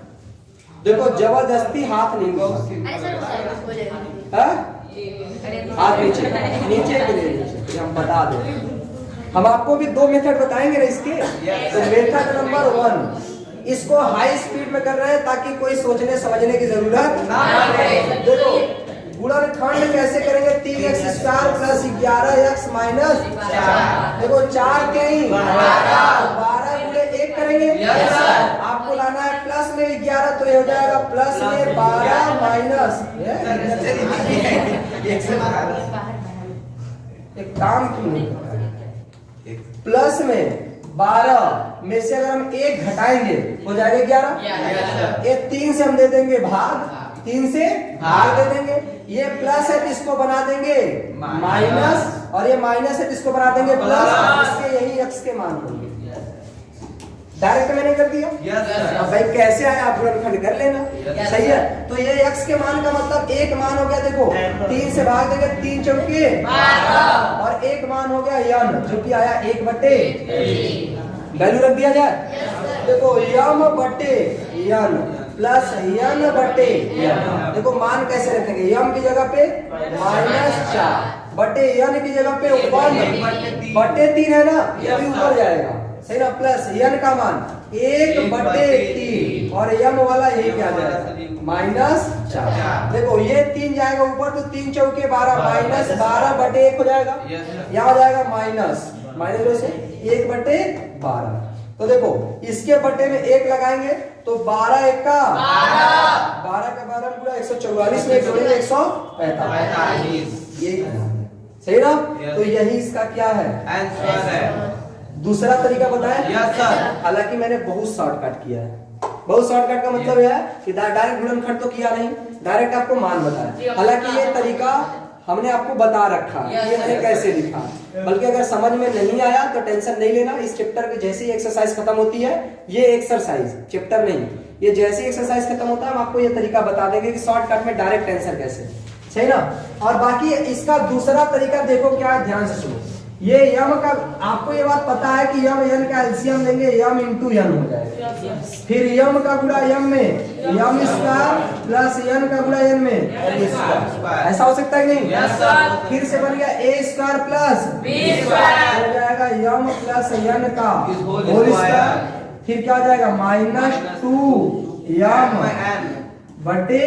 देखो जबरदस्ती हाथ नहीं हाथ नीचे नीचे के लिए नीचे, हम बता दें। हम आपको भी 2 मेथड बताएंगे ना इसके। तो मेथड नंबर 1 इसको हाई स्पीड में कर रहे हैं ताकि कोई सोचने समझने की जरूरत ना पड़े। देखो गुणनखंड कैसे करेंगे? 3x square plus 11x minus 4। देखो 4 के ही 12 गुणे 1 करेंगे। आपको लाना है प्लस में 11, तो ये हो जाएगा प्लस में 12 माइनस। एक काम क्यों नहीं करता है? प्लस में 12 में से अगर हम 1 घटाएंगे हो जाएगा 11। ये 3 से हम दे देंगे भाग, 3 से भाग दे देंगे। ये प्लस है तो इसको बना देंगे माइनस, और ये माइनस है तो इसको बना देंगे प्लस। इसके यही x के मान होंगे। डायरेक्ट मैंने कर दिया। अब भाई कैसे आया आप गुणनखंड कर लेना। सही है, तो ये x के मान का मतलब एक मान हो गया। देखो 3 से भाग देंगे 3 चौके 12, और एक मान हो गया यम, जो कि आया 1/3। वैल्यू रख दिया जाए। देखो यम बटे यन प्लस यन बटे यन। देखो मान कैसे रखेंगे? यम की जगह पे -4 बटे यन की जगह पे 1/3 है ना, ये भी ऊपर जाएगा। सही ना, प्लस यन का मान 1/3 और यम वाला यही क्या जाएगा -4। देखो ये 3 जाएगा ऊपर, तो 3 चौके 12 माइनस 12/1 हो जाएगा। यहाँ हो जाएगा माइनस से 1/12। तो देखो इसके बटे में 1 लगाएंगे तो 12 1 का 12 का 12 पूरा 144 में 145। यही सही ना। तो यही इसका क्या है? आंसर है। दूसरा तरीका बताएं? Yes sir. हालांकि मैंने बहुत शॉर्टकट किया है। बहुत शॉर्टकट का मतलब यह है कि डायरेक्ट गुणनखंड तो किया नहीं, डायरेक्ट आपको मान बताया। हालांकि ये तरीका हमने आपको बता रखा है कि हमने कैसे लिखा। बल्कि अगर समझ में नहीं आया तो टेंशन नहीं लेना। इस चैप्टर की जैसे ही एक्सरसाइज खत्म होती है, ये एक्सरसाइज चैप्टर नहीं, ये जैसे ही एक्सरसाइज खत्म होता है हम आपको ये तरीका बता देंगे कि शॉर्टकट में डायरेक्ट आंसर कैसे। सही ना। और बाकी इसका दूसरा तरीका देखो क्या है, ध्यान से सुनो। ये यम का आपको ये बात पता है कि यम यन का एलसीएम लेंगे, यम इंटू यन हो जाएगा। फिर यम का गुणा यम में यम स्क्वायर प्लस यन का गुणा यन में एन स्क्वायर। ऐसा हो सकता है कि नहीं? Yes sir. फिर से बन गया ए स्क्वायर प्लस बी स्क्वायर हो जाएगा यम प्लस यन का होल स्क्वायर। फिर क्या हो जाएगा -2 यम बटे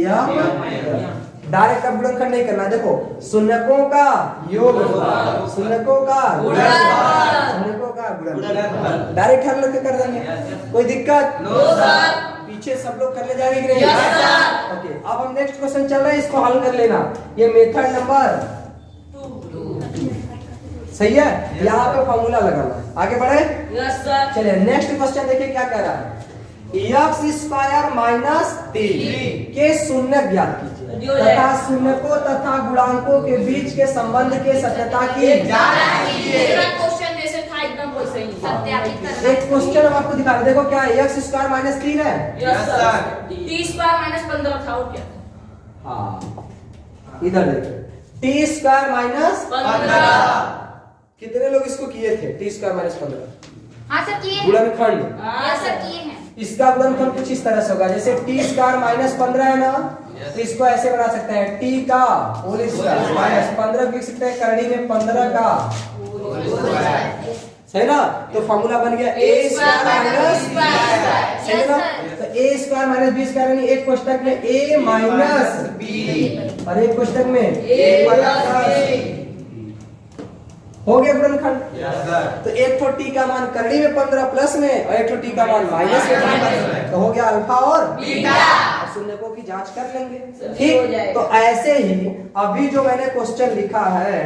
यम। डायरेक्ट अब गुणनखंड नहीं करना। देखो शून्यकों का योग, शून्यकों का गुणनफल, शून्यकों का गुणनफल डायरेक्ट हम लोग कर देंगे। कोई दिक्कत? No sir. पीछे सब लोग कर ले जाएंगे कि नहीं? Yes sir. ओके, अब हम नेक्स्ट क्वेश्चन चल रहा है, इसको हल कर लेना। ये मेथड नंबर 2 सही है। यहाँ पे फॉर्मूला लगाना। आगे बढ़े? Yes sir. चलिए नेक्स्ट क्वेश्चन देखिए क्या कह रहा है। x स्क्वायर माइनस 3 के शून्य ज्ञात कीजिए तथा शून्यकों तथा गुणांकों के बीच के संबंध के सत्यता की जांच कीजिए। क्वेश्चन जैसे था एकदम वैसे ही सत्यापित करना। एक क्वेश्चन हम आपको दिखा रहे, देखो क्या है, x स्क्वायर माइनस 3 है। Yes sir. 30 स्क्वायर -15 था, और क्या? हाँ इधर देखो t स्क्वायर माइनस 15। कितने लोग इसको किए थे? t स्क्वायर माइनस 15 हाँ सर किए हैं। गुणनखंड। यस सर किए हैं। इसका गुणनखंड कुछ इस तरह से होगा, जैसे t स्क्वायर माइनस 15 है ना, तो इसको ऐसे बना सकते हैं t का होल स्क्वायर माइनस 15 लिख सकते हैं करनी में 15 का सही ना। तो फॉर्मूला बन गया a square minus b square. सही ना। तो a square minus b square यानी एक कोष्ठक में a माइनस b और एक कोष्ठक में a प्लस b हो गया गुणनखंड। तो एक तो t का मान करनी में 15 प्लस में और एक तो t का मान माइनस में, तो हो गया अल्फा और बीटा। शून्यकों की जांच कर लेंगे। ठीक, तो ऐसे ही अभी जो मैंने क्वेश्चन लिखा है,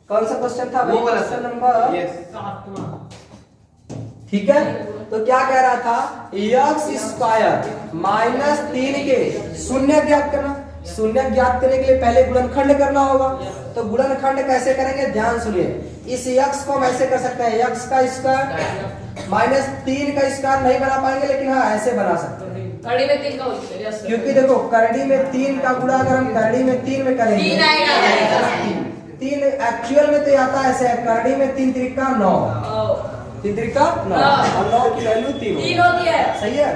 कौन सा क्वेश्चन था? वो क्वेश्चन नंबर 7। ठीक है, तो क्या कह रहा था? x स्क्वायर माइनस 3 के शून्य ज्ञात करना। शून्य ज्ञात करने के लिए पहले गुणनखंड करना होगा। तो गुणनखंड कैसे करेंगे, ध्यान सुनिए। इस x को हम ऐसे कर सकते हैं, x का स्क्वायर माइनस 3 का स्क्वायर नहीं बना पाएंगे, लेकिन हाँ ऐसे बना सकते हैं। करड़ी में 3 का होता है। Yes sir. क्योंकि देखो करड़ी में 3 का गुणा अगर हम करड़ी में 3 में करेंगे 3 आएगा। 3 एक्चुअल में तो आता ऐसे है, करड़ी में 3 त्रिका 9, 3 त्रिका 9 और 9 की वैल्यू 3 होती है। सही है।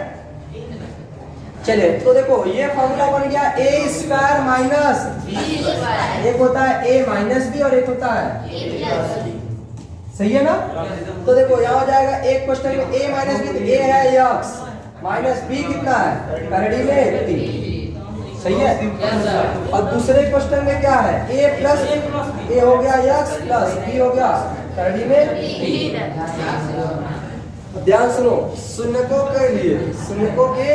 चलिए तो देखो ये फॉर्मूला बन गया a square minus B square एक होता है a माइनस बी और एक होता है ए प्लस बी। सही है ना। तो देखो यहाँ हो जाएगा एक क्वेश्चन में a माइनस बी, तो a है x माइनस b कितना है करड़ी में 3। सही है। Yes, sir. और दूसरे क्वेश्चन में क्या है, a प्लस ए हो गया x प्लस b हो गया करड़ी में। ध्यान सुनो, शून्यकों के लिए, शून्यकों के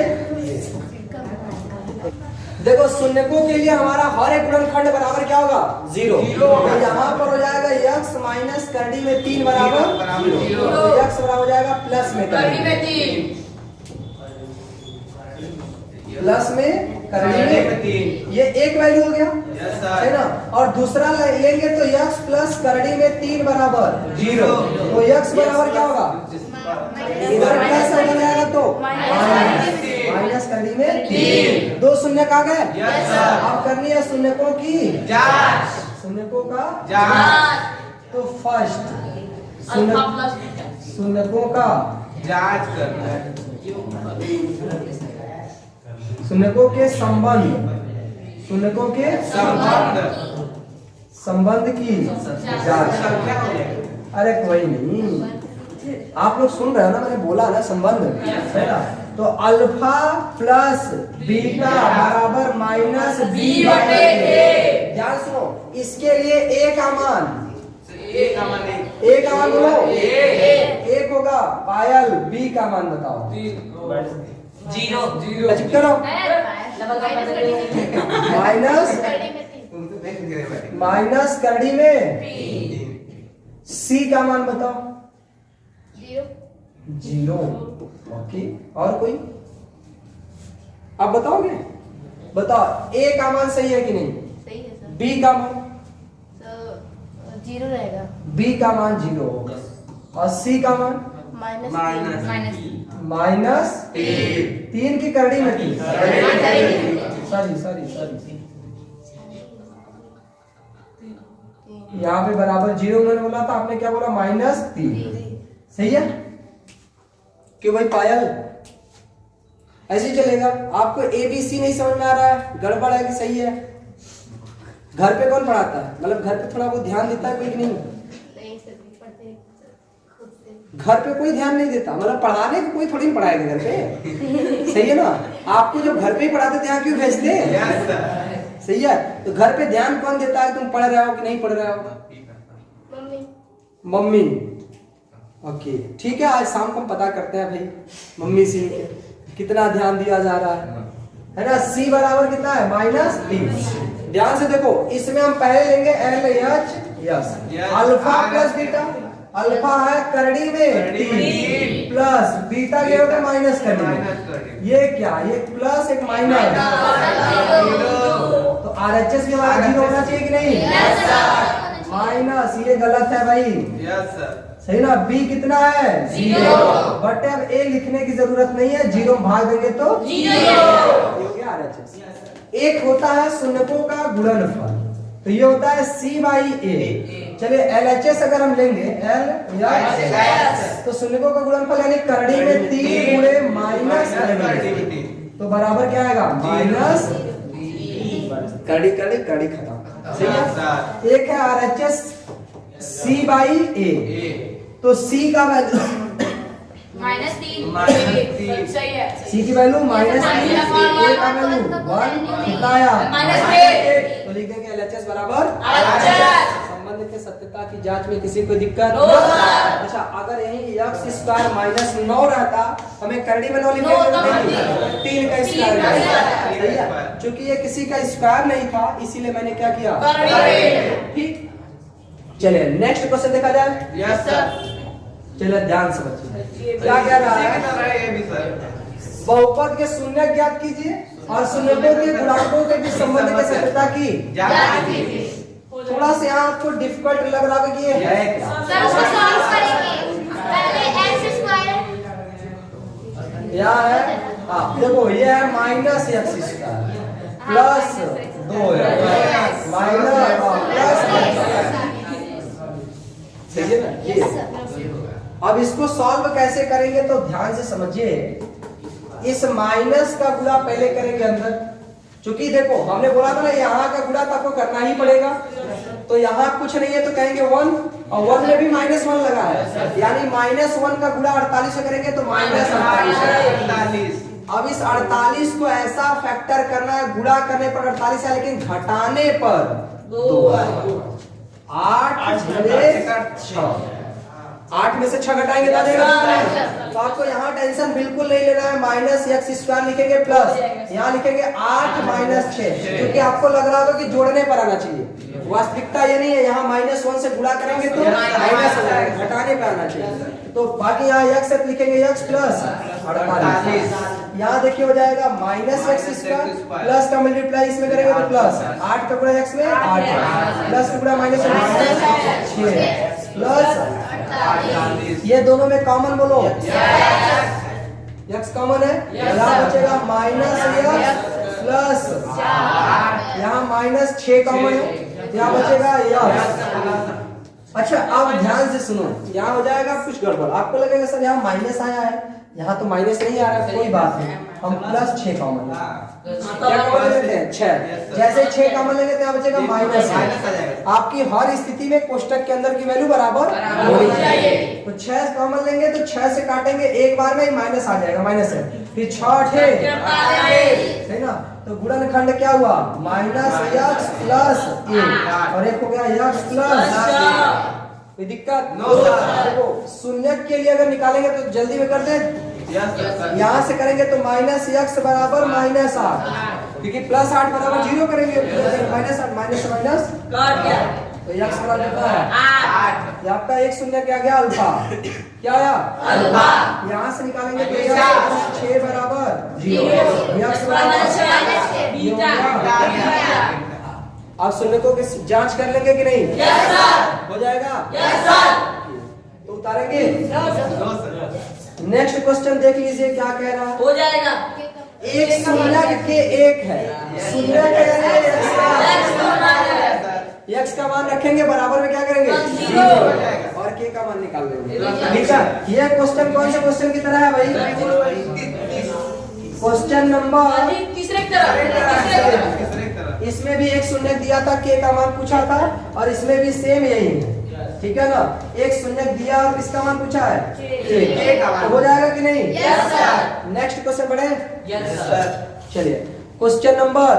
देखो शून्यकों के लिए हमारा हर एक गुणनखंड बराबर क्या होगा, 0। तो यहाँ पर हो जाएगा x माइनस करड़ी में 3 बराबर 0। तो x बराबर हो जाएगा प्लस में करड़ी करड़ी में 3 प्लस में करड़ी में ये एक वैल्यू हो गया, है ना। और दूसरा लेंगे तो x प्लस करड़ी में 3 बराबर 0। तो x बराबर क्या होगा, इधर प्लस हो जाएगा तो माइनस करड़ी में 3। 2 शून्य आ गए। अब करनी है शून्यकों की जांच। शून्यकों का जांच। तो फर्स्ट अल्फा प्लस बीटा। शून्यकों का जांच करना है। शून्यकों के संबंध, शून्यकों के संबंध की जांच। अरे कोई नहीं, आप लोग सुन रहे हो ना, मैंने बोला ना संबंध, है ना। तो अल्फा प्लस बीटा बराबर माइनस बी बटे ए। ध्यान सुनो, इसके लिए ए का मान, एक का मान नहीं। ए का मान बोलो, एक होगा। पायल बी का मान बताओ। 0 चुप करो। माइनस करड़ी में सी का मान बताओ, 0। ओके, और कोई आप बताओगे, बताओ ए का मान सही है कि नहीं, सही है सर। बी का मान, तो 0 रहेगा। बी का मान 0 होगा और सी का मान माइनस 3 की करड़ी में 3। सॉरी यहाँ पे बराबर 0 मैंने बोला था, आपने क्या बोला, -3। सही है क्यों भाई पायल, ऐसे ही चलेगा। आपको ABC नहीं समझ में आ रहा है, गड़बड़ है कि सही है। घर पे कौन पढ़ाता है, मतलब घर पे थोड़ा बहुत ध्यान देता है कोई कि नहीं, नहीं सर, पढ़ते हैं खुद से। घर पे कोई ध्यान नहीं देता, मतलब पढ़ाने को कोई थोड़ी नहीं पढ़ाएगा घर पे। सही है ना, आपको जो घर पे ही पढ़ाते थे यहाँ क्यों भेजते हैं। सही है, तो घर पे ध्यान कौन देता है, तुम पढ़ रहे हो कि नहीं पढ़ रहे हो, मम्मी। ओके ठीक है, आज शाम को हम पता करते हैं भाई मम्मी से कितना ध्यान दिया जा रहा है ना। सी बराबर कितना है, -3। ध्यान से देखो, इसमें हम पहले लेंगे LHS alpha plus beta. Alpha है करड़ी में 3 प्लस बीटा क्या होगा, माइनस करड़ी में। ये क्या, ये प्लस एक माइनस, तो RHS के बाद 0 होना चाहिए कि नहीं, माइनस, ये गलत है भाई। सही ना, बी कितना है, 0। बट अब ए लिखने की जरूरत नहीं है, 0 भाग देंगे तो 0 हो गया RHS। एक होता है शून्यकों का गुणनफल, तो ये होता है C/A। चलिए LHS अगर हम लेंगे, तो शून्यकों का गुणनफल यानी करड़ी में 3 गुणे माइनस करड़ी, तो बराबर क्या आएगा, माइनस करड़ी खत्म। सही है। एक है RHS C/A, तो C का वैल्यू -3 सही है। C की वैल्यू -3, A का वैल्यू 1 कितना आया, -8। तो लिख देंगे LHS बराबर संबंध के सत्यता की जांच में किसी को दिक्कत। अच्छा, अगर यही x² -9 रहता, हमें करड़ी में 9 लिखने की जरूरत नहीं, 3 का स्क्वायर। सही है, क्योंकि ये किसी का स्क्वायर नहीं था, इसीलिए मैंने क्या किया, ठीक। चलिए नेक्स्ट क्वेश्चन देखा जाए। चलिए ध्यान से बच्चे, क्या कह रहा है, बहुपद के शून्य ज्ञात कीजिए और शून्यकों के गुणांकों के बीच संबंध की सत्यता की जांच कीजिए। थोड़ा सा यहाँ आपको डिफिकल्ट लग रहा है कि ये है क्या, सर उसको सॉल्व करेंगे। पहले x² यहाँ है, हाँ देखो ये है -x² प्लस 2 है माइनस प्लस, सही है ना ये। अब इसको सॉल्व कैसे करेंगे, तो ध्यान से समझिए। इस माइनस का गुणा पहले करेंगे अंदर, क्योंकि देखो हमने बोला था ना यहाँ का गुणा तो आपको करना ही पड़ेगा। तो यहाँ कुछ नहीं है तो कहेंगे 1, और 1 में भी -1 लगा है, यानी -1 का गुणा 48 से करेंगे तो -48। अब इस 48 को ऐसा फैक्टर करना है, गुणा करने पर 48 है लेकिन घटाने पर 2 है। 8 में से 6 घटाएंगे तो आ जाएगा। तो आपको यहाँ टेंशन बिल्कुल नहीं लेना है। माइनस एक्स स्क्वायर लिखेंगे प्लस, यहाँ लिखेंगे 8 माइनस 6, क्योंकि आपको लग रहा होगा कि जोड़ने पर आना चाहिए। वास्तविकता ये नहीं है, यहाँ -1 से गुणा करेंगे तो माइनस हो जाएगा, घटाने पर आना चाहिए। तो बाकी यहाँ एक्स लिखेंगे एक्स प्लस 48, यहाँ देखिए हो जाएगा माइनस एक्स स्क्वायर प्लस का मल्टीप्लाई इसमें करेंगे तो प्लस 8 का गुणा एक्स में 8 प्लस का गुणा माइनस 6 प्लस ये दोनों में कॉमन बोलो, एक्स कॉमन है, यहाँ बचेगा माइनस एक्स प्लस, यहाँ -6 कॉमन है, यहाँ बचेगा एक्स। अच्छा अब ध्यान से सुनो, यहाँ हो जाएगा कुछ गड़बड़। आपको लगेगा सर यहाँ माइनस आया है, यहाँ तो माइनस नहीं आ रहा है, कोई बात नहीं, हम +6 कॉमन क्या कॉमन लेते हैं 6, जैसे 6 कॉमन लेंगे तो यहाँ बचेगा माइनस। आपकी हर स्थिति में कोष्टक के अंदर की वैल्यू बराबर होनी चाहिए। तो 6 कॉमन लेंगे तो 6 से काटेंगे एक बार में ही माइनस आ जाएगा, माइनस है, फिर 6 है ना। तो गुणनखंड क्या हुआ, -x प्लस 1 और एक हो गया x प्लस। कोई दिक्कत? देखो शून्यक के लिए अगर निकालेंगे तो जल्दी में करते हैं, यहाँ से करेंगे तो -x बराबर -8, क्योंकि +8 बराबर 0 करेंगे, -8 माइनस माइनस तो x बराबर कितना है 8। ये आपका एक शून्य क्या गया अल्फा, क्या आया अल्फा। यहाँ से निकालेंगे तो 6 बराबर 0, x बराबर बीटा। आप शून्यकों की जांच कर लेंगे कि नहीं? Yes sir. हो जाएगा? Yes sir. तो उतारेंगे? नेक्स्ट क्वेश्चन देख लीजिए क्या कह रहा है। हो जाएगा। एक शून्यक के एक है, शून्यक एक्स का मान रखेंगे, बराबर में क्या करेंगे 0 और के का मान निकाल लेंगे। ठीक है, ये क्वेश्चन कौन से क्वेश्चन की तरह है भाई? क्वेश्चन नंबर तीसरे की तरह। इसमें भी एक शून्य दिया था, के का मान पूछा था, और इसमें भी सेम यही है, ठीक है ना। एक शून्य दिया और किसका मान पूछा है के का मान, हो जाएगा कि नहीं? Yes sir. नेक्स्ट क्वेश्चन बढ़े? Yes sir. चलिए क्वेश्चन नंबर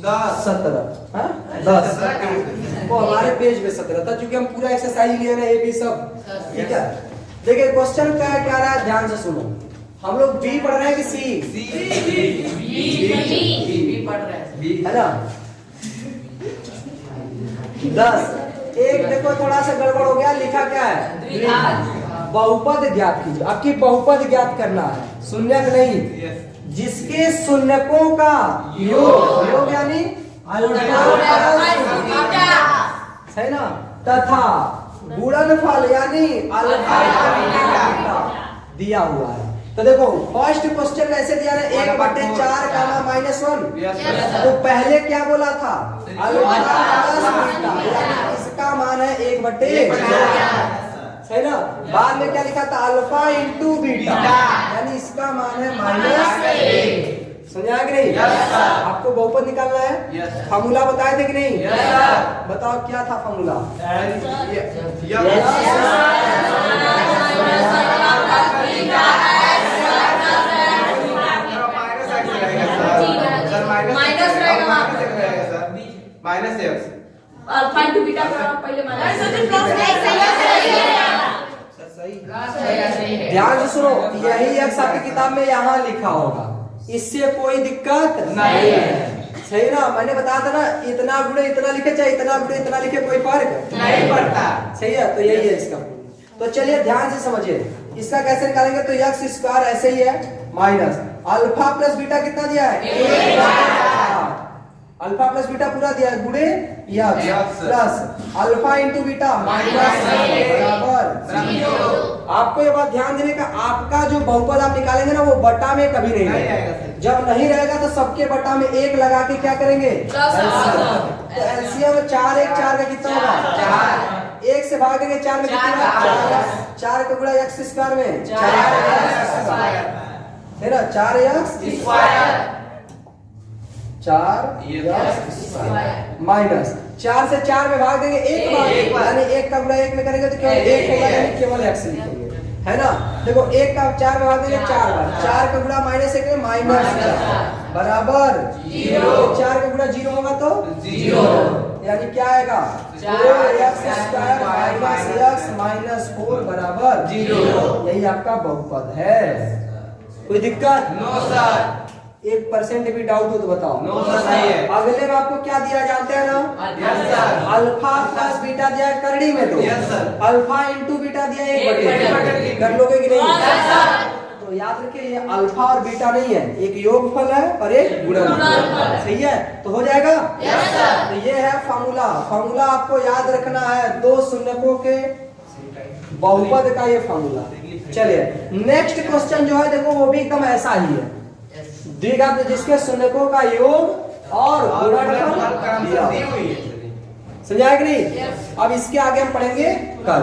10 वो हमारे पेज पे 17 था, क्योंकि हम पूरा एक्सरसाइज लिए ना, ये भी सब ठीक है। देखिए क्वेश्चन क्या रहा है, ध्यान से सुनो। हम लोग बी पढ़ रहे हैं कि सी? बी पढ़ रहे हैं, है ना। 10 एक देखो थोड़ा सा गड़बड़ हो गया, लिखा क्या है बहुपद ज्ञात कीजिए। आपकी बहुपद ज्ञात करना है, शून्यक नहीं, जिसके शून्यकों का योग यानी है ना, तथा गुणनफल यानी अल्फा दिया हुआ है। तो देखो फर्स्ट क्वेश्चन ऐसे दिया है 1/4 कामा -1, तो पहले क्या बोला था अल्फा प्लस बीटा, यानी इसका मान है 1/4, है ना। बाद में क्या लिखा था अल्फा इंटू बीटा, यानी इसका मान है -1। समझा कि नहीं? आपको बहुपद निकालना है, फार्मूला बताए थे कि नहीं? बताओ क्या था formula? Minus x alpha into beta पहले ध्यान से सुनो, यही एक्स आपकी किताब में यहाँ लिखा होगा, इससे कोई दिक्कत नहीं है, सही ना। मैंने बताया था ना, इतना गुणे इतना लिखे चाहे इतना गुणे इतना लिखे, कोई फर्क नहीं पड़ता, सही है। तो यही है इसका। तो चलिए ध्यान से समझिए, इसका कैसे निकालेंगे। तो एक्स स्क्वायर ऐसे ही है, माइनस अल्फा प्लस बीटा कितना दिया है, अल्फा प्लस बीटा पूरा दिया है, गुणे x plus alpha into beta minus बराबर। आपको ये बात ध्यान देने का, आपका जो बहुपद आप निकालेंगे ना, वो बटा में कभी नहीं रहेगा। जब नहीं रहेगा तो सबके बटा में 1 लगा के क्या करेंगे, तो एलसीएम 4 1 4 का कितना होगा 1 से भाग देंगे 4 में कितना, 4 का गुणा एक्स स्क्वायर में 4 है ना, 4x स्क्वायर 4 माइनस 4 से 4 में भाग देंगे 1 बार, यानी 1 का गुणा 1 में करेंगे तो केवल 1 होगा, यानी केवल x लिखेंगे। है ना। देखो एक का 4 में भाग देंगे 4 बार, 4 का गुणा माइनस 1 में -4 बराबर 0। 4 का गुणा 0 होगा तो 0, यानी क्या आएगा 4x² - -4 बराबर 0। यही आपका बहुपद है। कोई दिक्कत? नो सर, 1% भी डाउट हो तो बताओ। नो सर नहीं है। अगले में आपको क्या दिया जानते हैं ना, yes sir, alpha plus beta दिया है करड़ी में तो yes sir, alpha into beta दिया है 1 1/3 बटे कर लोगे कि नहीं? Yes sir. तो याद रखिए ये अल्फा और बीटा नहीं है, एक योगफल है और एक गुणनफल है। सही है, तो हो जाएगा। Yes sir. तो ये है फार्मूला। फार्मूला आपको याद रखना है, दो शून्यकों के बहुपद का ये फार्मूला। चलिए नेक्स्ट क्वेश्चन जो है देखो वो भी एकदम ऐसा ही है, द्विघात जिसके शून्यकों का योग और गुणनफल दिया। दी हुई है। समझाया कि नहीं? अब इसके आगे हम पढ़ेंगे कल।